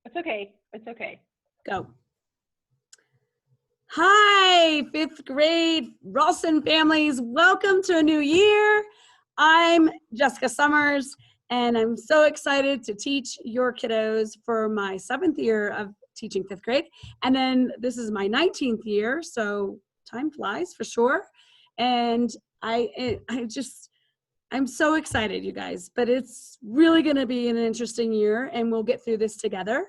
It's okay. It's okay. Go. Hi, fifth grade Ralston families. Welcome to a new year. I'm Jessica Summers, and I'm so excited to teach your kiddos for my 7th year of teaching fifth grade. And then this is my 19th year, so time flies for sure. And I'm so excited, you guys, but it's really going to be an interesting year, and we'll get through this together.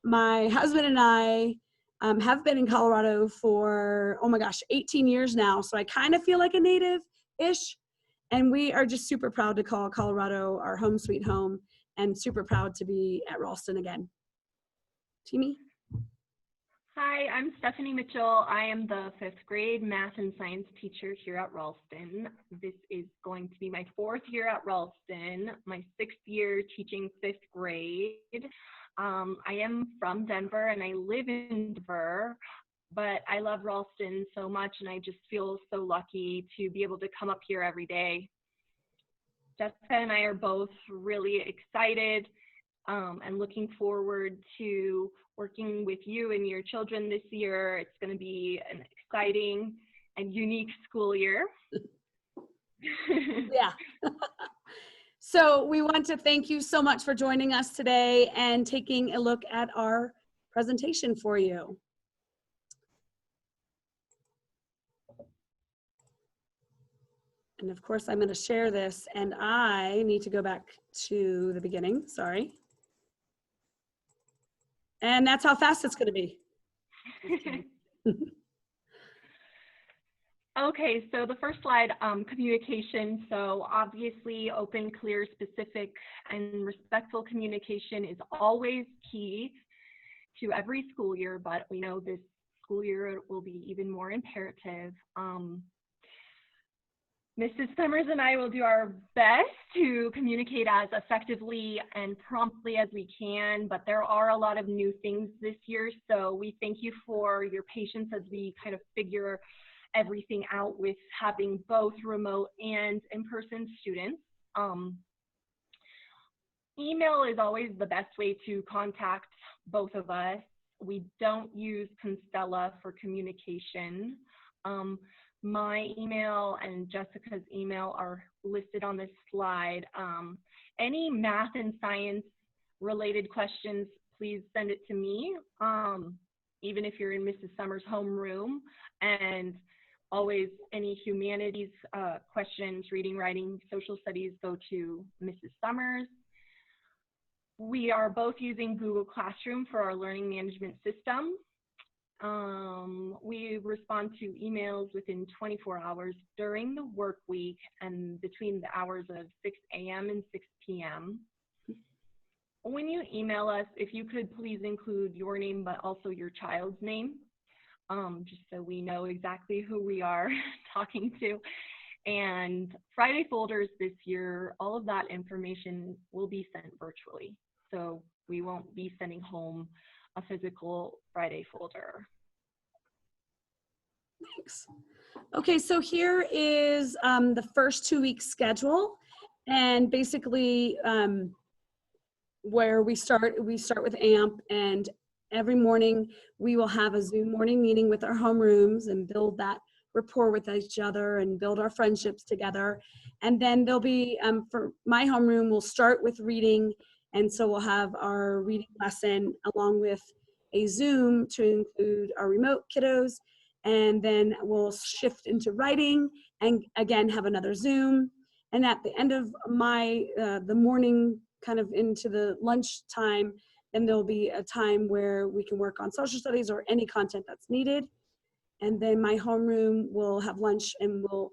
My husband and I have been in Colorado for, 18 years now. So I kind of feel like a native-ish. And we are just super proud to call Colorado our home sweet home and super proud to be at Ralston again. Timmy? Hi, I'm Stephanie Mitchell. I am the 5th grade math and science teacher here at Ralston. This is going to be my 4th year at Ralston, my 6th year teaching 5th grade. I am from Denver and I live in Denver, but I love Ralston so much and I just feel so lucky to be able to come up here every day. Jessica and I are both really excited and looking forward to working with you and your children this year. It's going to be an exciting and unique school year. Yeah. So we want to thank you so much for joining us today and taking a look at our presentation for you. And of course, I'm going to share this, and I need to go back to the beginning, sorry. And that's how fast it's going to be. Okay, so the first slide, communication. So obviously open, clear, specific, and respectful communication is always key to every school year, but we know this school year will be even more imperative. Mrs. Summers and I will do our best to communicate as effectively and promptly as we can, but there are a lot of new things this year, so we thank you for your patience as we kind of figure everything out with having both remote and in-person students. Email is always the best way to contact both of us. We don't use Constella for communication. My email and Jessica's email are listed on this slide. Any math and science related questions, please send it to me, even if you're in Mrs. Summers' homeroom. And always any humanities questions, reading, writing, social studies, go to Mrs. Summers. We are both using Google Classroom for our learning management system. We respond to emails within 24 hours during the work week and between the hours of 6 a.m. and 6 p.m. When you email us, if you could please include your name, but also your child's name, just so we know exactly who we are talking to. And Friday folders this year, all of that information will be sent virtually. So we won't be sending home a physical Friday folder. Thanks. Okay, so here is the first 2 week schedule, and basically where we start with AMP, and every morning we will have a Zoom morning meeting with our homerooms and build that rapport with each other and build our friendships together. And then there'll be, for my homeroom, we'll start with reading, and so we'll have our reading lesson along with a Zoom to include our remote kiddos, and then we'll shift into writing and again have another Zoom. And at the end of my the morning, kind of into the lunch time, then there'll be a time where we can work on social studies or any content that's needed. And then my homeroom will have lunch, and we'll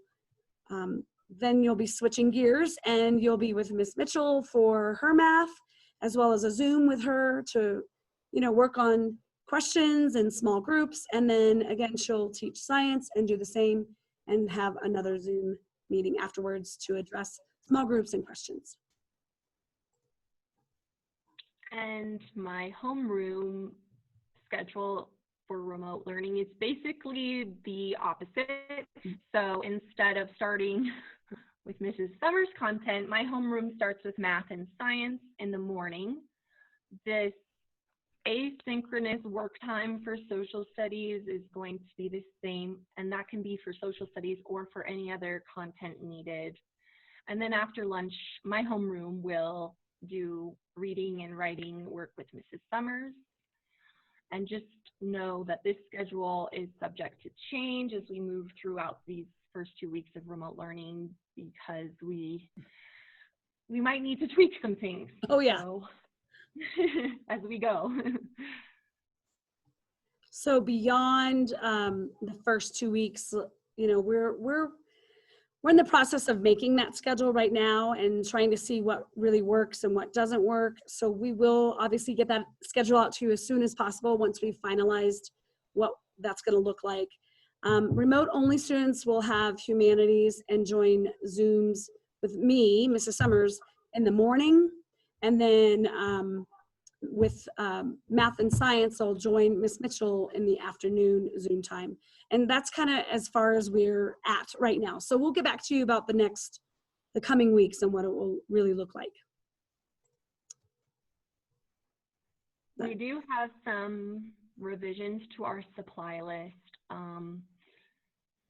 then you'll be switching gears and you'll be with Miss Mitchell for her math, as well as a Zoom with her to, work on questions and small groups. And then again, she'll teach science and do the same and have another Zoom meeting afterwards to address small groups and questions. And my homeroom schedule for remote learning is basically the opposite. So instead of starting with Mrs. Summers' content, my homeroom starts with math and science in the morning. This asynchronous work time for social studies is going to be the same, and that can be for social studies or for any other content needed. And then after lunch, my homeroom will do reading and writing work with Mrs. Summers. And just know that this schedule is subject to change as we move throughout these first 2 weeks of remote learning, because we might need to tweak some things. Oh yeah. So, as we go. So beyond the first 2 weeks, you know, we're in the process of making that schedule right now and trying to see what really works and what doesn't work. So we will obviously get that schedule out to you as soon as possible once we've finalized what that's going to look like. Remote only students will have humanities and join Zooms with me, Mrs. Summers, in the morning, and then with math and science, I'll join Miss Mitchell in the afternoon Zoom time. And that's kind of as far as we're at right now. So we'll get back to you about the coming weeks and what it will really look like. We do have some revisions to our supply list.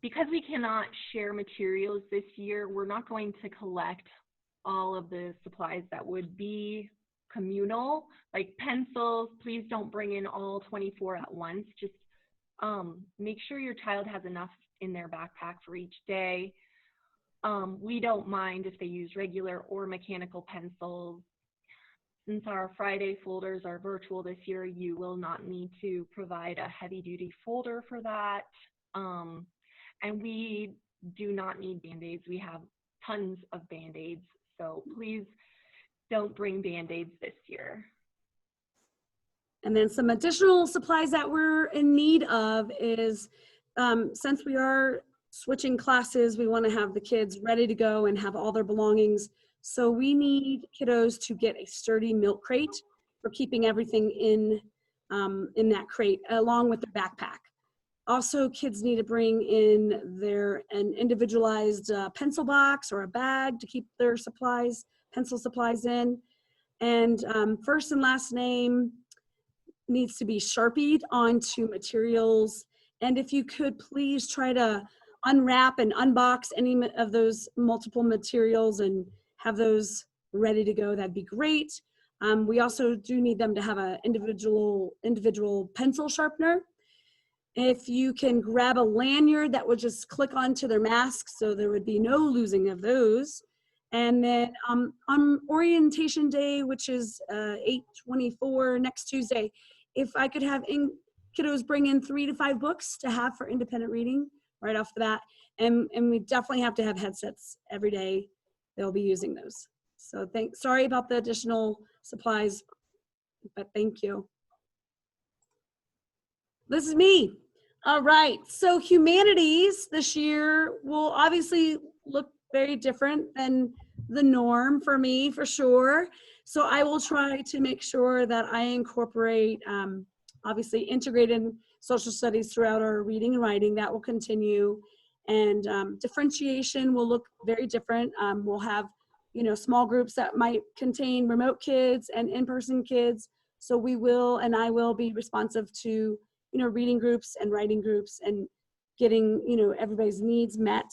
Because we cannot share materials this year, we're not going to collect all of the supplies that would be communal, like pencils. Please don't bring in all 24 at once. Just make sure your child has enough in their backpack for each day. We don't mind if they use regular or mechanical pencils. Since our Friday folders are virtual this year, you will not need to provide a heavy-duty folder for that. And we do not need Band-Aids. We have tons of Band-Aids, so please don't bring Band-Aids this year. And then some additional supplies that we're in need of is, since we are switching classes, we want to have the kids ready to go and have all their belongings. So we need kiddos to get a sturdy milk crate for keeping everything in that crate, along with their backpack. Also, kids need to bring in an individualized pencil box or a bag to keep their supplies, pencil supplies in. And first and last name needs to be Sharpied onto materials. And if you could please try to unwrap and unbox any of those multiple materials and have those ready to go, that'd be great. We also do need them to have an individual pencil sharpener. If you can grab a lanyard that would just click onto their masks so there would be no losing of those. And then on orientation day, which is 8/24 next Tuesday, if I could have kiddos bring in 3 to 5 books to have for independent reading right off the bat. And we definitely have to have headsets every day. They'll be using those. So sorry about the additional supplies, but thank you. This is me. All right, so humanities this year will obviously look very different than the norm for me, for sure. So I will try to make sure that I incorporate, obviously, integrated social studies throughout our reading and writing. That will continue. And differentiation will look very different. We'll have, small groups that might contain remote kids and in-person kids. So we will, and I will be responsive to, reading groups and writing groups and getting, everybody's needs met.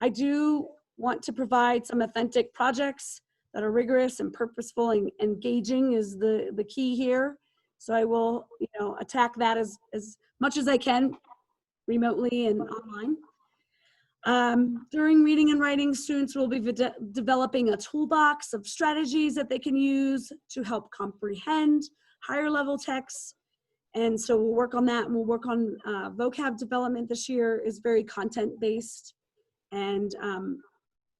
I do want to provide some authentic projects that are rigorous and purposeful, and engaging is the key here. So I will, attack that as much as I can remotely and online. During reading and writing, students will be developing a toolbox of strategies that they can use to help comprehend higher level texts. And so we'll work on that, and we'll work on vocab development this year is very content-based. And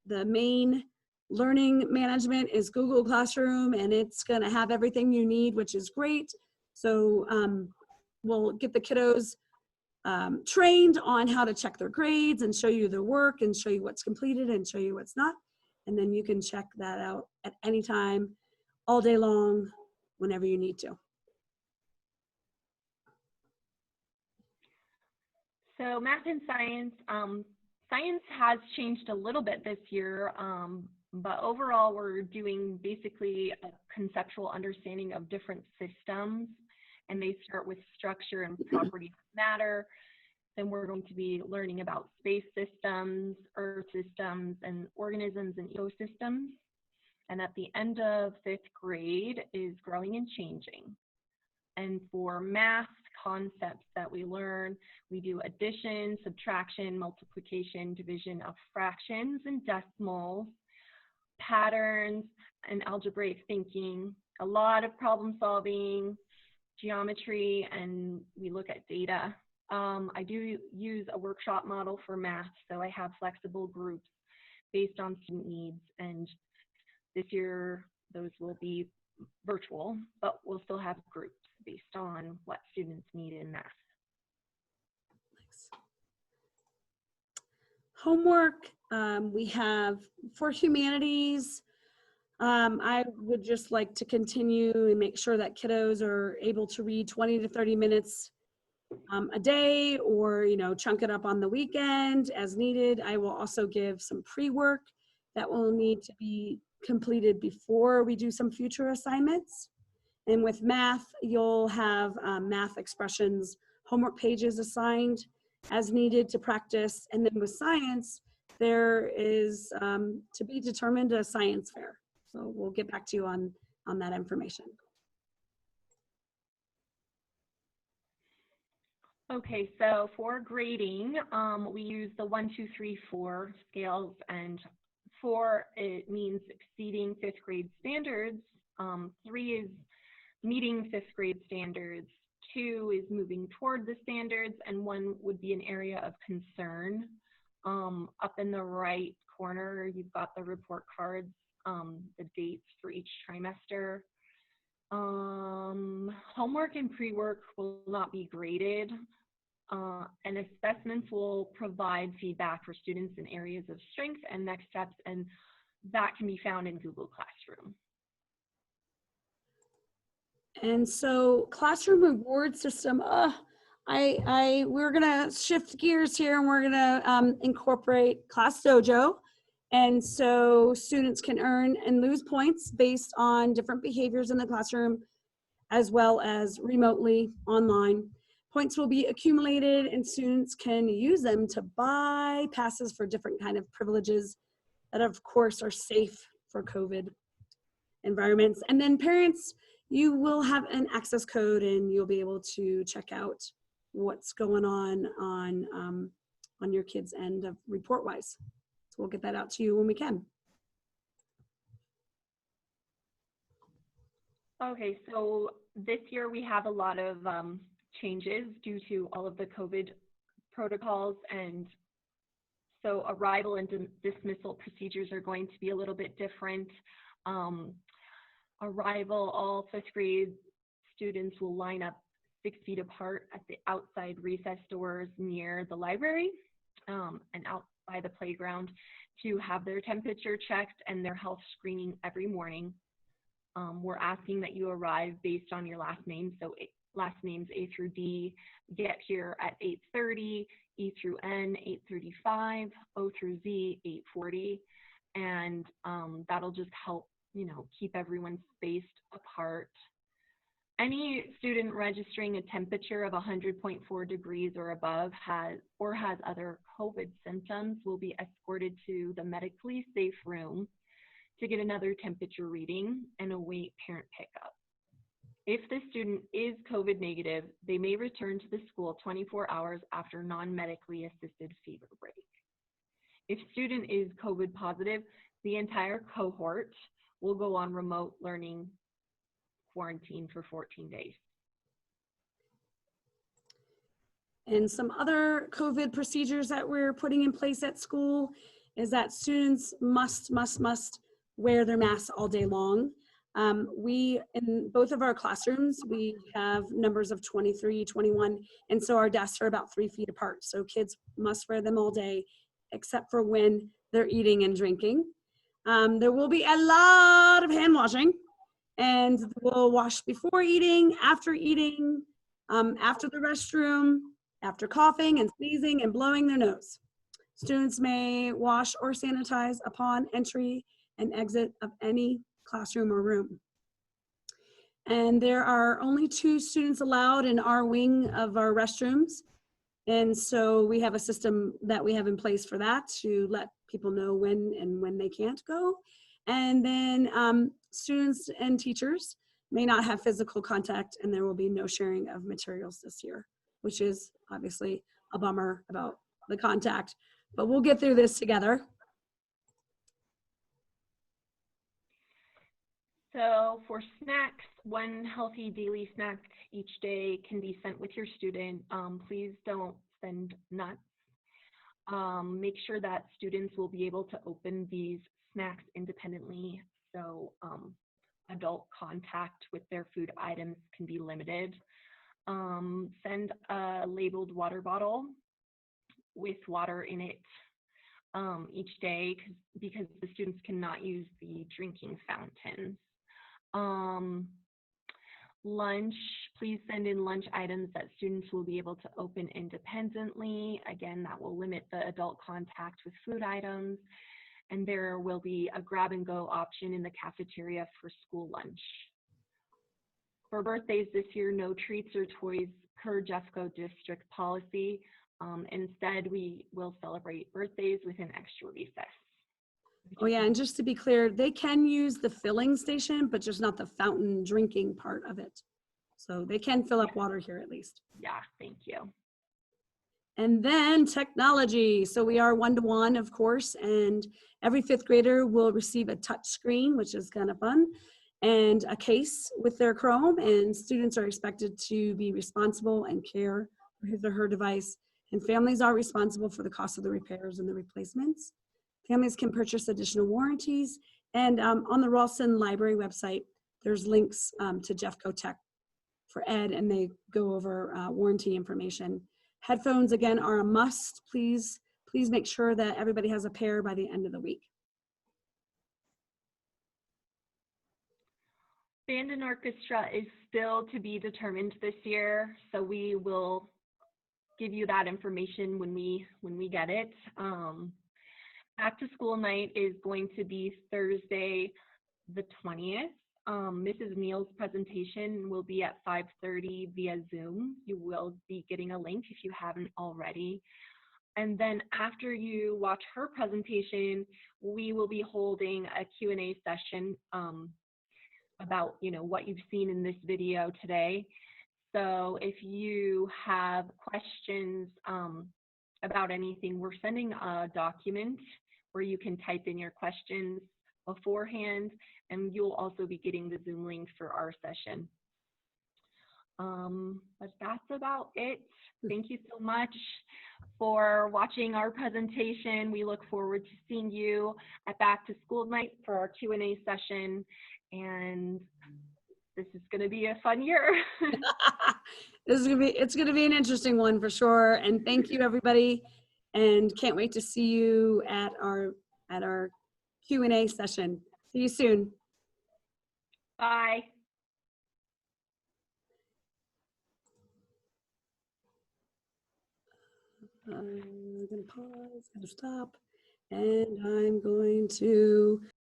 the main learning management is Google Classroom, and it's gonna have everything you need, which is great. So we'll get the kiddos trained on how to check their grades and show you their work and show you what's completed and show you what's not. And then you can check that out at any time, all day long, whenever you need to. So math and science, science has changed a little bit this year, but overall we're doing basically a conceptual understanding of different systems and they start with structure and properties of matter. Then we're going to be learning about space systems, earth systems, and organisms and ecosystems. And at the end of 5th grade is growing and changing. And for math concepts that we learn, we do addition, subtraction, multiplication, division of fractions and decimals, patterns, and algebraic thinking, a lot of problem solving, geometry, and we look at data. I do use a workshop model for math, so I have flexible groups based on student needs, and this year those will be virtual, but we'll still have groups based on what students need in math. Thanks. Homework, we have for humanities. I would just like to continue and make sure that kiddos are able to read 20 to 30 minutes a day, or, you know, chunk it up on the weekend as needed. I will also give some pre-work that will need to be completed before we do some future assignments. And with math, you'll have math expressions, homework pages assigned as needed to practice. And then with science, there is to be determined a science fair. So we'll get back to you on that information. Okay, so for grading, we use the 1, 2, 3, 4 scales, and 4, it means exceeding 5th grade standards. 3 is meeting 5th grade standards. 2 is moving toward the standards, and 1 would be an area of concern. Up in the right corner, you've got the report cards, the dates for each trimester. Homework and pre-work will not be graded, and assessments will provide feedback for students in areas of strength and next steps, and that can be found in Google Classroom. And so classroom reward system, we're gonna shift gears here, and we're gonna incorporate Class Dojo. And so students can earn and lose points based on different behaviors in the classroom, as well as remotely online. Points will be accumulated, and students can use them to buy passes for different kind of privileges that of course are safe for COVID environments. And then parents, you will have an access code, and you'll be able to check out what's going on your kids' end of report-wise. So we'll get that out to you when we can. Okay, so this year we have a lot of changes due to all of the COVID protocols, and so arrival and dismissal procedures are going to be a little bit different. Arrival, all 5th grade students will line up 6 feet apart at the outside recess doors near the library and out by the playground to have their temperature checked and their health screening every morning. We're asking that you arrive based on your last name, so last names A through D, get here at 8:30, E through N 8:35, O through Z 8:40, and that'll just help, you know, keep everyone spaced apart. Any student registering a temperature of 100.4 degrees or above has other COVID symptoms will be escorted to the medically safe room to get another temperature reading and await parent pickup. If the student is COVID negative, they may return to the school 24 hours after non-medically assisted fever break. If student is COVID positive, the entire cohort will go on remote learning quarantine for 14 days. And some other COVID procedures that we're putting in place at school is that students must wear their masks all day long. We, in both of our classrooms, we have numbers of 23, 21, and so our desks are about 3 feet apart. So kids must wear them all day, except for when they're eating and drinking. There will be a lot of hand washing, and we'll wash before eating, after the restroom, after coughing and sneezing and blowing their nose. Students may wash or sanitize upon entry and exit of any classroom or room. And there are only 2 students allowed in our wing of our restrooms. And so we have a system that we have in place for that to let people know when they can't go. And then students and teachers may not have physical contact, and there will be no sharing of materials this year, which is obviously a bummer about the contact, but we'll get through this together. So for snacks, 1 healthy daily snack each day can be sent with your student. Please don't send nuts. Make sure that students will be able to open these snacks independently, so adult contact with their food items can be limited. Send a labeled water bottle with water in it each day because the students cannot use the drinking fountains. Lunch, please send in lunch items that students will be able to open independently. Again, that will limit the adult contact with food items. And there will be a grab and go option in the cafeteria for school lunch. For birthdays this year, no treats or toys per Jeffco district policy. Instead, we will celebrate birthdays with an extra recess. Oh yeah, and just to be clear, they can use the filling station, but just not the fountain drinking part of it. So they can fill up water here at least. Yeah, thank you. And then technology. So we are 1-to-1, of course, and every 5th grader will receive a touch screen, which is kind of fun, and a case with their Chrome, and students are expected to be responsible and care for his or her device, and families are responsible for the cost of the repairs and the replacements. Families can purchase additional warranties, and on the Ralston Library website, there's links to Jeffco Tech for Ed, and they go over warranty information. Headphones, again, are a must. Please make sure that everybody has a pair by the end of the week. Band and orchestra is still to be determined this year, so we will give you that information when we get it. Back to school night is going to be Thursday, the 20th. Mrs. Neal's presentation will be at 5:30 via Zoom. You will be getting a link if you haven't already. And then after you watch her presentation, we will be holding a Q&A session about what you've seen in this video today. So if you have questions about anything, we're sending a document where you can type in your questions beforehand, and you'll also be getting the Zoom link for our session. But that's about it. Thank you so much for watching our presentation. We look forward to seeing you at Back to School night for our Q&A session, and this is going to be a fun year. It's going to be an interesting one for sure. And thank you, everybody. And can't wait to see you at our Q&A session. See you soon. Bye. I'm going to pause, going to stop, and I'm going to